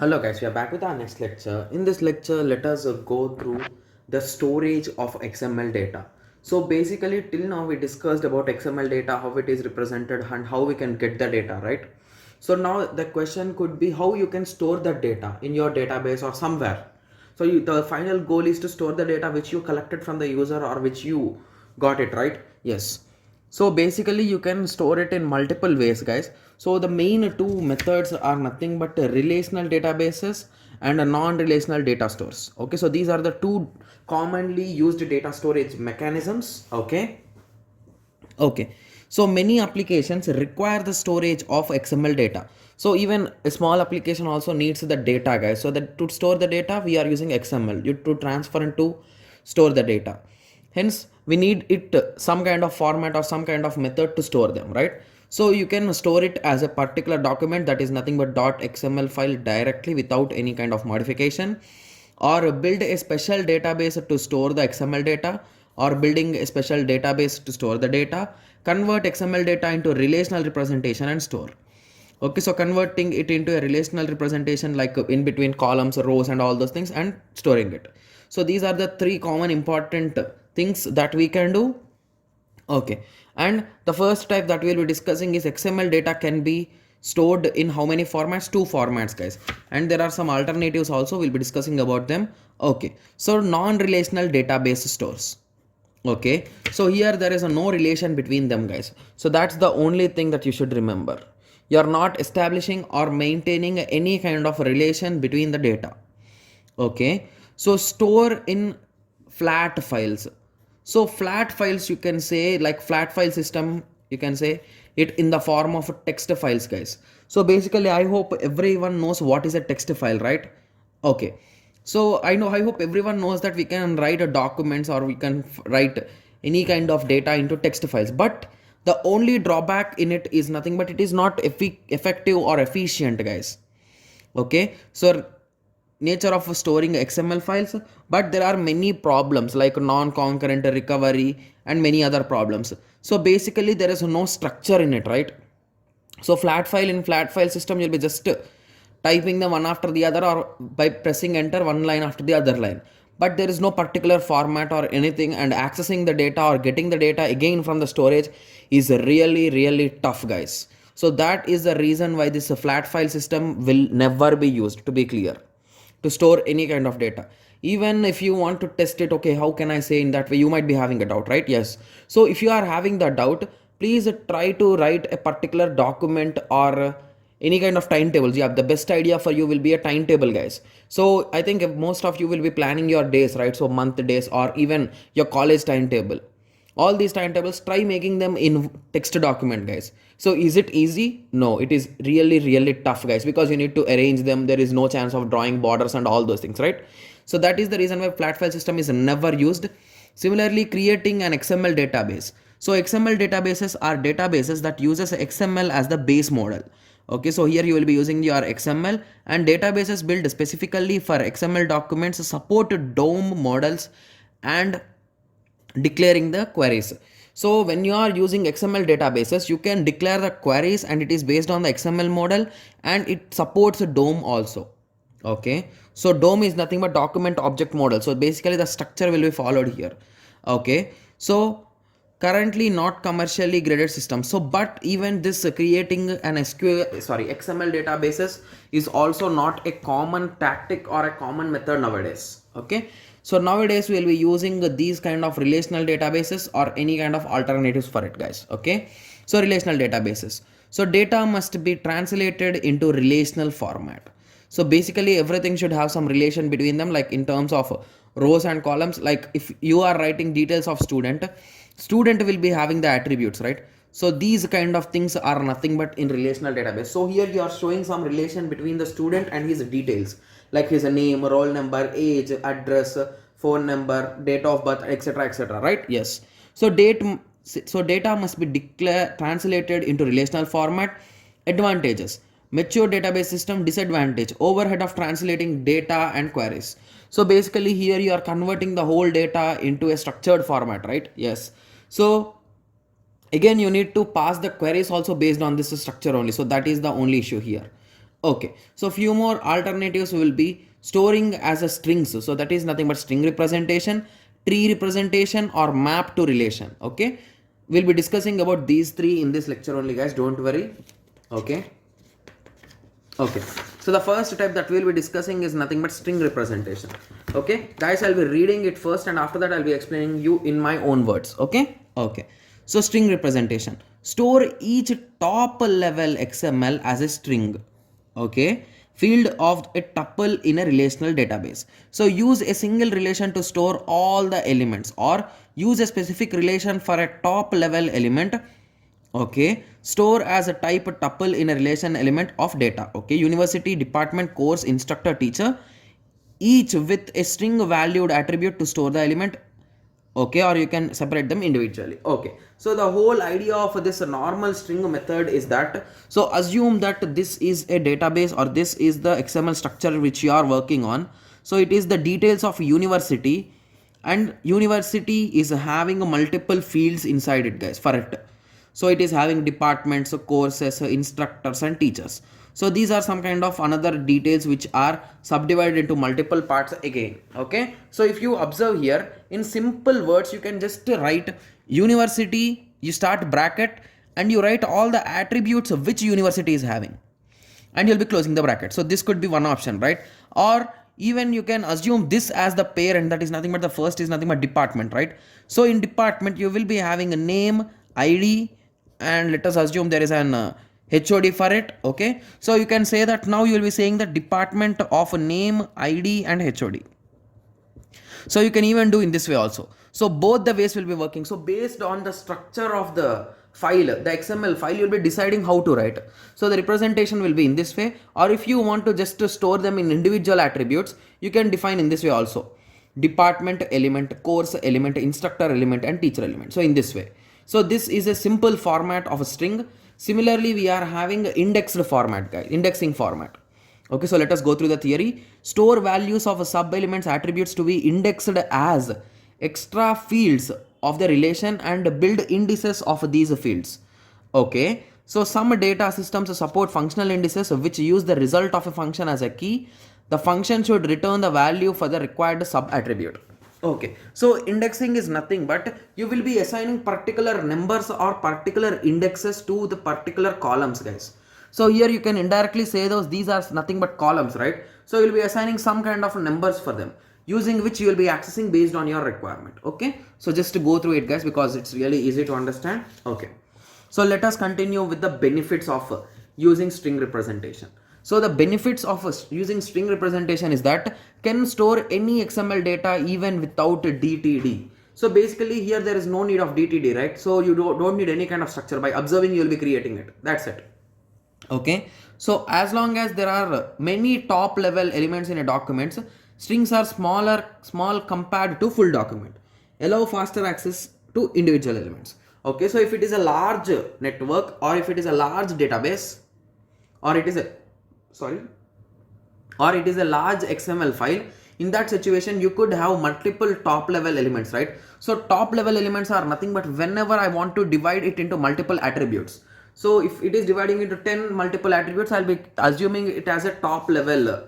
Hello guys, we are back with our next lecture. In this lecture, let us go through the storage of XML data. So basically till now we discussed about XML data, how it is represented and how we can get the data, right? So now the question could be how you can store that data in your database or somewhere. So the final goal is to store the data which you collected from the user or which you got it, right? Yes. So basically you can store it in multiple ways, guys. So the main two methods are nothing but relational databases and a non-relational data stores. Okay, so these are the two commonly used data storage mechanisms. Okay, so many applications require the storage of XML data. So even a small application also needs the data, guys. So that to store the data, we are using XML. You to transfer and to store the data. Hence, we need it some kind of format or some kind of method to store them, right? So you can store it as a particular document that is nothing but .xml file directly without any kind of modification, or build a special database to store the XML data, or building a special database to store the data, convert XML data into relational representation and store. Okay, so converting it into a relational representation like in between columns, rows and all those things and storing it. So these are the three common important things that we can do. Okay, and the first type that we'll be discussing is XML data can be stored in how many formats? Two formats, guys. And there are some alternatives also, we'll be discussing about them. Okay, so non-relational database stores. Okay, so here there is a no relation between them, guys. So that's the only thing that you should remember. You're not establishing or maintaining any kind of relation between the data. Okay, so store in flat files. So flat files, you can say, like flat file system, you can say it in the form of text files, guys. So basically I hope everyone knows what is a text file, right? Okay, so I hope everyone knows that we can write a documents or we can write any kind of data into text files, but the only drawback in it is nothing but it is not effective or efficient, guys. Okay, so nature of storing XML files, but there are many problems like non-concurrent recovery and many other problems. So basically there is no structure in it, right? So flat file system, you'll be just typing them one after the other or by pressing enter one line after the other line, but there is no particular format or anything, and accessing the data or getting the data again from the storage is really tough, guys. So that is the reason why this flat file system will never be used, to be clear, to store any kind of data. Even if you want to test it, okay, how can I say in that way, you might be having a doubt, right? Yes, so if you are having the doubt, please try to write a particular document or any kind of timetables. Yeah, the best idea for you will be a timetable, guys. So I think if most of you will be planning your days, right? So month days or even your college timetable, all these timetables, try making them in text document, guys. So is it easy? No, it is really tough, guys, because you need to arrange them. There is no chance of drawing borders and all those things, right? So that is the reason why flat file system is never used. Similarly, creating an XML database. So XML databases are databases that uses XML as the base model. Okay, so here you will be using your XML, and databases built specifically for XML documents support DOM models and declaring the queries. So when you are using XML databases, you can declare the queries and it is based on the XML model, and it supports DOM also. Okay, so DOM is nothing but document object model. So basically the structure will be followed here. Okay, so currently not commercially graded system. So but even this creating an XML databases is also not a common tactic or a common method nowadays. Okay, so nowadays we will be using these kind of relational databases or any kind of alternatives for it, guys. Okay, so relational databases, so data must be translated into relational format. So basically everything should have some relation between them, like in terms of rows and columns. Like if you are writing details of student will be having the attributes, right? So these kind of things are nothing but in relational database. So here you are showing some relation between the student and his details, like his name, roll number, age, address, phone number, date of birth, etc, right? Yes, so data must be translated into relational format. Advantages: mature database system. Disadvantage: overhead of translating data and queries. So basically here you are converting the whole data into a structured format, right? Yes, so again you need to pass the queries also based on this structure only. So that is the only issue here. Okay, so few more alternatives will be storing as a strings. So that is nothing but string representation, tree representation, or map to relation. Okay, we'll be discussing about these three in this lecture only, guys. Don't worry. Okay. Okay, so the first type that we'll be discussing is nothing but string representation. Okay, guys, I'll be reading it first, and after that I'll be explaining you in my own words. Okay. Okay, so string representation: store each top level XML as a string. Okay, field of a tuple in a relational database. So use a single relation to store all the elements, or use a specific relation for a top level element. Okay, store as a type tuple in a relation element of data. Okay, university, department, course, instructor, teacher, each with a string valued attribute to store the element. Okay, or you can separate them individually. Okay, so the whole idea of this normal string method is that, so assume that this is a database, or this is the XML structure which you are working on. So it is the details of university, and university is having multiple fields inside it, guys, for it. So it is having departments, courses, instructors, and teachers. So these are some kind of another details which are subdivided into multiple parts again. Okay, so if you observe here, in simple words, you can just write university, you start bracket, and you write all the attributes of which university is having, and you'll be closing the bracket. So this could be one option, right? Or even you can assume this as the parent, that is nothing but the first is nothing but department, right? So in department you will be having a name, ID, and let us assume there is an HOD for it. Okay, so you can say that now you will be saying the department of name, ID, and HOD. So you can even do in this way also. So both the ways will be working. So based on the structure of the file, the XML file, you'll be deciding how to write. So the representation will be in this way, or if you want to just store them in individual attributes, you can define in this way also: department element, course element, instructor element, and teacher element. So in this way. So this is a simple format of a string. Similarly, we are having indexed format, guys, indexing format. Okay, so let us go through the theory. Store values of sub elements attributes to be indexed as extra fields of the relation and build indices of these fields. Okay, so some data systems support functional indices which use the result of a function as a key. The function should return the value for the required sub attribute. Okay, so indexing is nothing but you will be assigning particular numbers or particular indexes to the particular columns, guys. So here you can indirectly say these are nothing but columns, right? So you'll be assigning some kind of numbers for them, using which you will be accessing based on your requirement. Okay, so just to go through it, guys, because it's really easy to understand. Okay, so let us continue with the benefits of using string representation. So the benefits of using string representation is that can store any XML data even without a DTD. So basically here there is no need of DTD, right? So you don't need any kind of structure. By observing, you will be creating it. That's it. Okay, so as long as there are many top level elements in a document, strings are small compared to full document, allow faster access to individual elements. Okay, so if it is a large network, or if it is a large database, or it is a large XML file, in that situation you could have multiple top level elements, right? So top level elements are nothing but whenever I want to divide it into multiple attributes. So if it is dividing into 10 multiple attributes, I'll be assuming it as a top level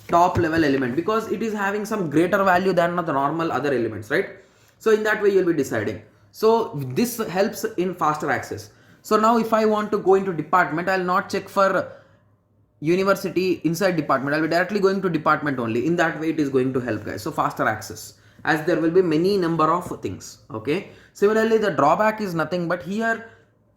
element, because it is having some greater value than the normal other elements, right? So in that way you'll be deciding. So this helps in faster access. So now if I want to go into department, I'll not check for university inside department. I'll be directly going to department only. In that way it is going to help, guys. So faster access, as there will be many number of things. Okay, similarly the drawback is nothing but here,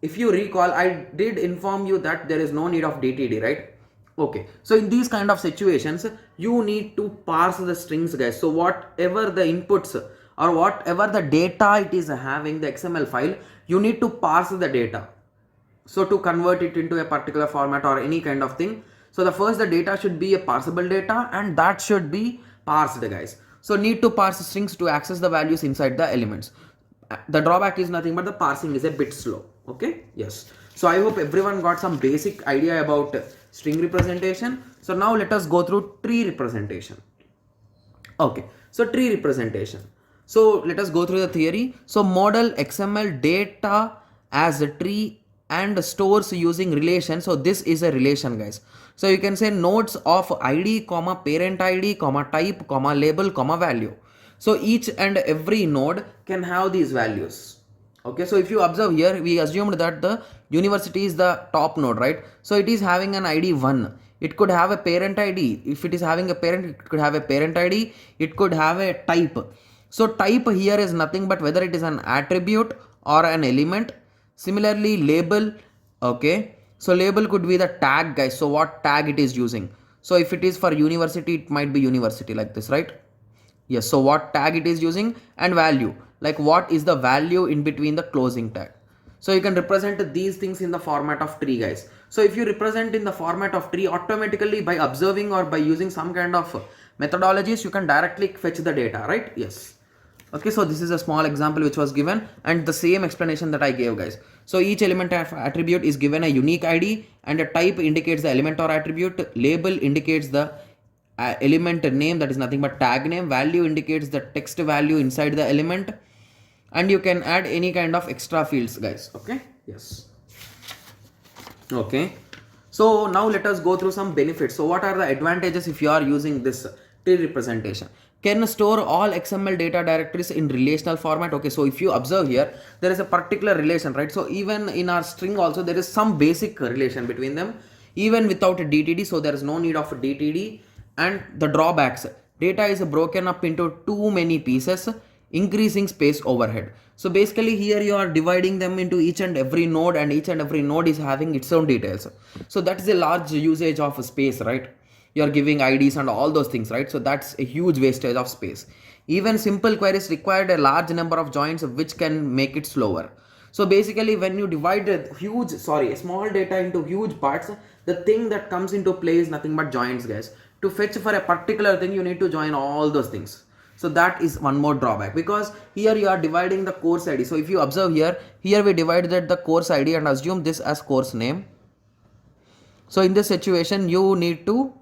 if you recall, I did inform you that there is no need of DTD, right? Okay, so in these kind of situations you need to parse the strings, guys. So whatever the inputs or whatever the data it is having, the XML file, you need to parse the data, so to convert it into a particular format or any kind of thing. So the data should be a parsable data, and that should be parsed, guys. So need to parse strings to access the values inside the elements. The drawback is nothing but the parsing is a bit slow. Okay, yes. So I hope everyone got some basic idea about string representation. So now let us go through tree representation. Okay, so tree representation. So let us go through the theory. So model XML data as a tree and stores using relation. So this is a relation, guys. So you can say nodes of id comma parent id comma type comma label comma value. So each and every node can have these values. Okay, so if you observe here, we assumed that the university is the top node, right? So it is having an id 1. It could have a parent id. If it is having a parent, it could have a parent id. It could have a type. So type here is nothing but whether it is an attribute or an element. Similarly, label, okay. So label could be the tag, guys. So what tag it is using. So if it is for university, it might be university like this, right? Yes, so what tag it is using, and value, like what is the value in between the closing tag. So you can represent these things in the format of tree, guys. So if you represent in the format of tree, automatically by observing or by using some kind of methodologies, you can directly fetch the data, right? Yes. Okay, so this is a small example which was given, and the same explanation that I gave, guys. So each element of attribute is given a unique ID, and a type indicates the element or attribute. Label indicates the element name, that is nothing but tag name. Value indicates the text value inside the element, and you can add any kind of extra fields, guys. Okay, yes. Okay, so now let us go through some benefits. So what are the advantages if you are using this tree representation? Can store all XML data directories in relational format. Okay, so if you observe here, there is a particular relation, right? So even in our string also there is some basic relation between them, even without a DTD. So there is no need of a DTD. And the drawbacks, data is broken up into too many pieces, increasing space overhead. So basically here you are dividing them into each and every node, and each and every node is having its own details. So that is a large usage of space, right? You are giving IDs and all those things, right? So that's a huge wastage of space. Even simple queries required a large number of joins, which can make it slower. So basically when you divide a small data into huge parts, the thing that comes into play is nothing but joins, guys. To fetch for a particular thing, you need to join all those things. So that is one more drawback, because here you are dividing the course ID. So if you observe here we divided the course ID and assume this as course name. So in this situation you need to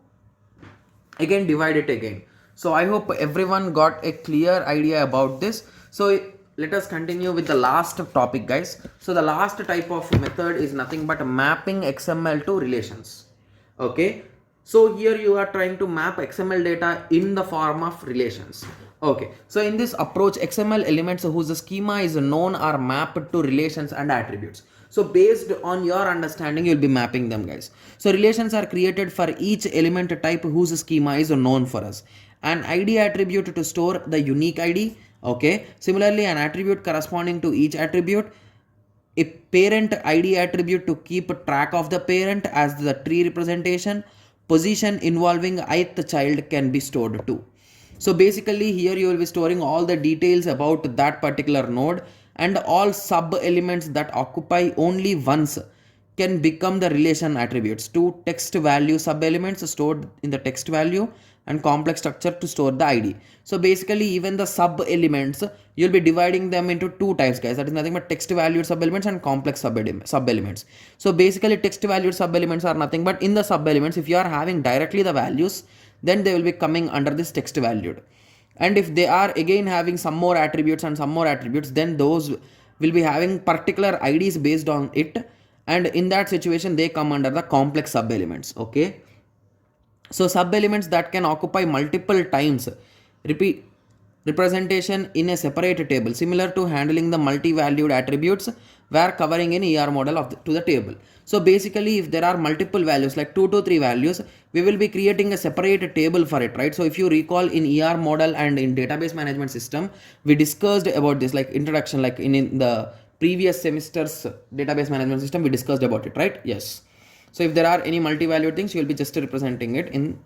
again divide it again. So I hope everyone got a clear idea about this. So let us continue with the last topic, guys. So the last type of method is nothing but mapping XML to relations. Okay, so here you are trying to map XML data in the form of relations. Okay, so in this approach, XML elements whose schema is known are mapped to relations and attributes. So based on your understanding, you'll be mapping them, guys. So relations are created for each element type whose schema is known for us. An ID attribute to store the unique ID. Okay, similarly an attribute corresponding to each attribute. A parent ID attribute to keep track of the parent as the tree representation. Position involving ith child can be stored too. So basically here you will be storing all the details about that particular node, and all sub elements that occupy only once can become the relation attributes. To text value sub elements stored in the text value, and complex structure to store the ID. So basically even the sub elements, you'll be dividing them into two types, guys. That is nothing but text valued sub elements and complex sub elements. So basically text valued sub elements are nothing but, in the sub elements, if you are having directly the values, then they will be coming under this text valued. And if they are again having some more attributes and some more attributes, then those will be having particular IDs based on it, and in that situation they come under the complex sub elements. Okay, so sub elements that can occupy multiple times representation in a separate table, similar to handling the multi-valued attributes where covering an ER model to the table. So basically if there are multiple values like 2 to 3 values, we will be creating a separate table for it, right? So if you recall, in ER model and in database management system, we discussed about this, like introduction, like in the previous semester's database management system, we discussed about it, right? Yes. So if there are any multi-valued things, you will be just representing it in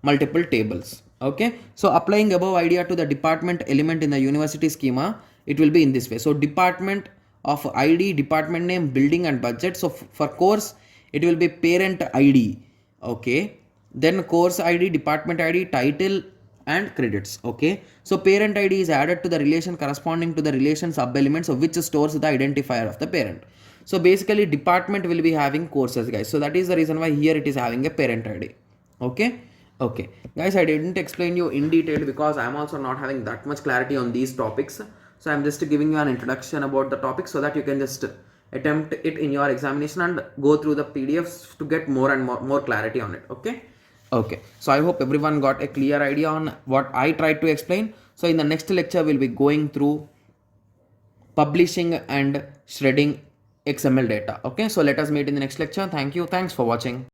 multiple tables. Okay, so applying above idea to the department element in the university schema, it will be in this way. So department of ID, department name, building and budget. So for course, it will be parent ID. Okay, then course ID, department ID, title and credits. Okay, so parent ID is added to the relation corresponding to the relation sub elements of which stores the identifier of the parent. So basically department will be having courses, guys. So that is the reason why here it is having a parent ID. Okay. Okay, guys, I didn't explain you in detail because I am also not having that much clarity on these topics. So I am just giving you an introduction about the topic so that you can just attempt it in your examination and go through the PDFs to get more and more clarity on it. Okay, so I hope everyone got a clear idea on what I tried to explain. So in the next lecture we'll be going through publishing and shredding XML data. Okay, so let us meet in the next lecture. Thank you, thanks for watching.